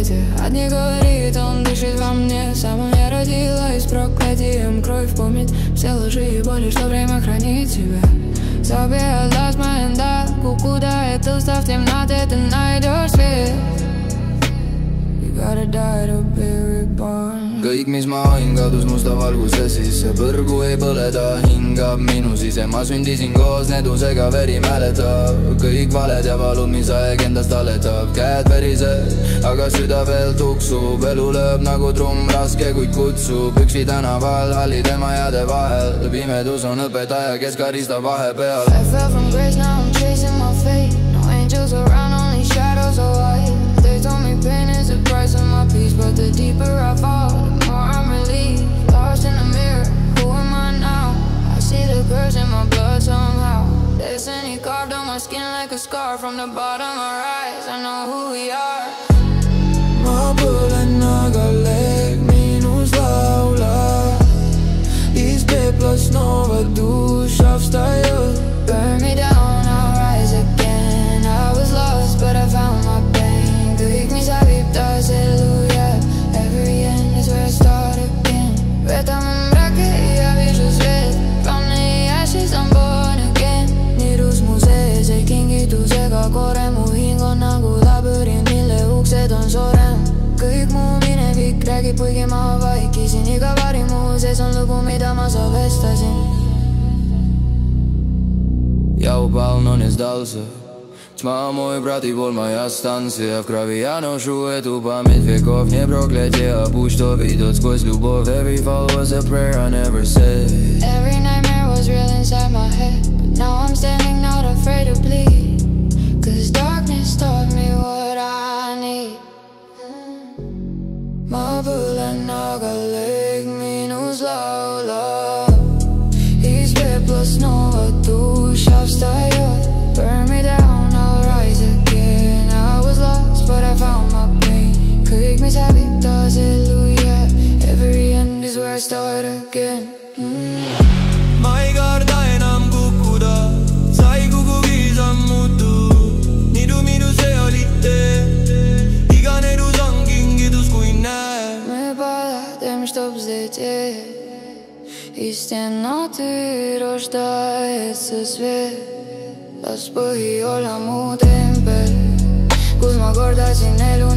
свете. Одни говорит, он дышит во мне. Сама я родилась проклятием. Кровь помнит все лжи и боли, что время хранит тебя. So be I lost my hand, куда это устав в темноте, ты найдешь свет. You gotta die to be reborn. Kõik, mis ma hain, kadus musta valguse sisse. Põrgu ei põleda, hingab minu sise. Ma sündisin koos nedusega, veri mäletab kõik valed ja valud, mis aeg endast aletab. Käed verised, aga süda veel tuksub. Elu lööb nagu trumm, raske kuid kutsub. Üksi tänaval, hallide majade vahel. Pimedus on õpetaja, kes karistab vahepeal. I fell from grace, now I'm chasing my fate. No angels around, only shadows of white. They told me pain is the price of my peace, but the deeper I fall, the more I'm relieved. Lost in the mirror, who am I now? I see the curse in my blood somehow. Destiny carved on my skin like a scar. From the bottom I rise, I know who we are. Ma põlen, aga leeg minus laulab. These peplast noovad dušav vstajavad. Burn me down, I'll rise again. I was lost, but I found my pain. Kõik, mis hävib taas elu jääb. Every end is where I start again. Võtame mrake ja viisus veel. From the ashes I'm born again. Nirus mu sees ei kingitusega kore. Mu hing on nagu labürint, mille uksed on sorem. Kõik mu minevik räägib, kuigi ma vaikisin. Iga vari mu sees on lugu, mida ma salvestasin. Ja upal non je zdal se. Tma moj brati bol moja stancija. V kravi ja nošu эту память веков. Не проклятие, а путь, что ведет сквозь любовь. Every fall was a prayer I never said. Every nightmare was real inside my head. But now I'm standing not afraid to bleed. Cause darkness taught me what I need. Ma põlen, aga leeg minus laulab. These peplast noovad dušav vstajavad. Burn me down, I'll rise again. I was lost, but I found my pain. Kõik, mis hävib taas elu jääb. Every end is where I start again. Ma ei karda enam kukkuda. Sa ei kukugi sammutu. Nidu see oli tee. Iga nedus on kingitus, kui näe. Me падаем, чтоб взлететь. Из темноты рождается свет. Las põhi olla mu tempel, kus ma kordasin elu